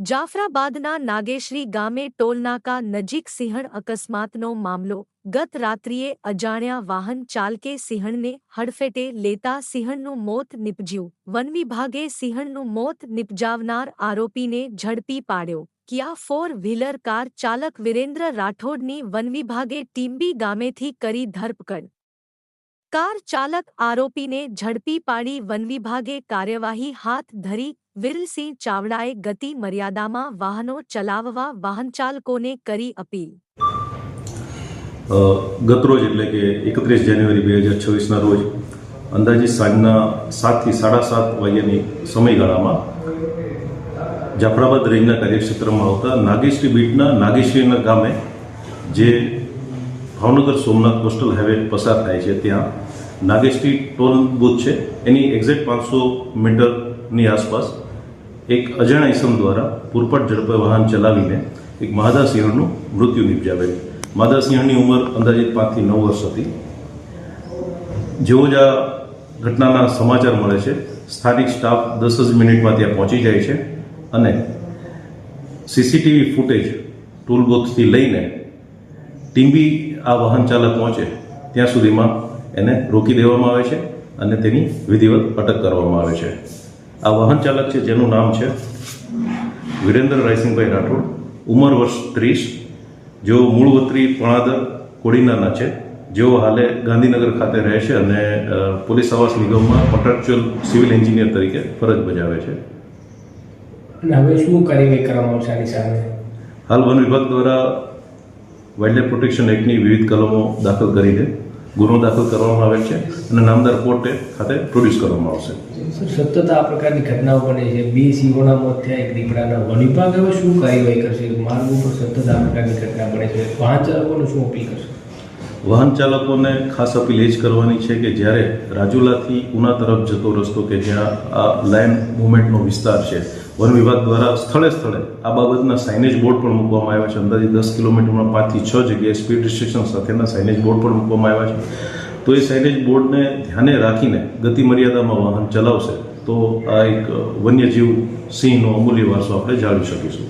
જાફરાબાદના નાગેશ્રી ગામે ટોલનાકા નજીક સિંહણ અકસ્માતનો મામલો ગત રાત્રિએ અજાણ્યા વાહન ચાલકે સિંહણને હડફેટે લેતા સિંહણનું મોત નીપજ્યું. વનવિભાગે સિંહણનું મોત નીપજાવનાર આરોપીને ઝડપી પાડ્યો. કિયા ફોર વ્હીલર કાર ચાલક વિરેન્દ્ર રાઠોડની વનવિભાગે ટીંબી ગામેથી કરી ધરપકડ. કાર ચાલક આરોપીને ઝડપી પાડી વનવિભાગે કાર્યવાહી હાથ ધરી. વિરલસિંહ ચાવડાએ ગતિ મર્યાદામાં વાહનો ચલાવવા વાહનચાલકોને કરી અપીલ. ગતરોજ એટલે કે 31 જાન્યુઆરી 2026ના રોજ અંદાજિત સાંજના 7 થી 7:30 વાગ્યાની સમયગાળામાં જાફરાબાદ રેન્જના કાર્યક્ષેત્રમાં આવતા નાગેશ્રી બીટના નાગેશ્રીના ગામે જે ભાવનગર સોમનાથ કોસ્ટલ હાઈવે પસાર થાય છે ત્યાં નાગેશ્રી ટોલ બૂથ છે એની એક્ઝેક્ટ 500 મીટરની આસપાસ એક અજાણ્યા ઇસમ દ્વારા પૂરપાટ ઝડપે વાહન ચલાવીને એક માદા સિંહણનું મૃત્યુ નિપજાવેલ. માદા સિંહણની ઉંમર અંદાજિત 5 થી 9 વર્ષ હતી. જેવો જ આ ઘટનાના સમાચાર મળે છે સ્થાનિક સ્ટાફ 10 જ મિનિટમાં ત્યાં પહોંચી જાય છે અને સીસીટીવી ફૂટેજ ટૂલ બોક્સથી લઈને ટીંબી આ વાહન ચાલક પહોંચે ત્યાં સુધીમાં એને રોકી દેવામાં આવે છે અને તેની વિધિવત અટક કરવામાં આવે છે. આ વાહન ચાલક છે જેનું નામ છે વિરેન્દ્ર રાયસિંહભાઈ રાઠોડ, ઉંમર વર્ષ 30, જેઓ મૂળ વતની પણાદર કોડીનાના છે, જેઓ હાલે ગાંધીનગર ખાતે રહે છે અને પોલીસ આવાસ નિગમમાં કોન્ટ્રાક્ચ્યુઅલ સિવિલ એન્જિનિયર તરીકે ફરજ બજાવે છે. અને હવે શું કાર્યવાહી કરવામાં આવશે આની સામે? હાલ વન વિભાગ દ્વારા વાઇલ્ડલાઇફ પ્રોટેક્શન એક્ટની વિવિધ કલમો દાખલ કરીને ગુનો દાખલ કરવામાં આવે છે અને નામદાર કોર્ટે ખાતે પ્રોડ્યુસ કરવામાં આવશે. સતત આ પ્રકારની ઘટનાઓ બને છે, 2 સિંહોના મોત થયા, એક દીપડાના. વન વિભાગ હવે શું કાર્યવાહી કરશે? માર્ગ ઉપર સતત આ પ્રકારની ઘટના બને છે, વાહન ચાલકોને શું અપીલ કરશે? વાહન ચાલકોને ખાસ અપીલ એ જ કરવાની છે કે જ્યારે રાજુલાથી ઉના તરફ જતો રસ્તો કે જ્યાં આ લાઇન મૂવમેન્ટનો વિસ્તાર છે, વન વિભાગ દ્વારા સ્થળે સ્થળે આ બાબતના સાઇનેજ બોર્ડ પણ મૂકવામાં આવ્યા છે. અંદાજે 10 કિલોમીટરમાં 5 થી 6 જગ્યાએ સ્પીડ રિસ્ટ્રિક્શન સાથેના સાઇનેજ બોર્ડ પણ મૂકવામાં આવ્યા છે. તો એ સાઇનેજ બોર્ડને ધ્યાને રાખીને ગતિ મર્યાદામાં વાહન ચલાવશે તો આ એક વન્યજીવ સિંહનો અમૂલ્ય વારસો આપણે જાળવી શકીશું.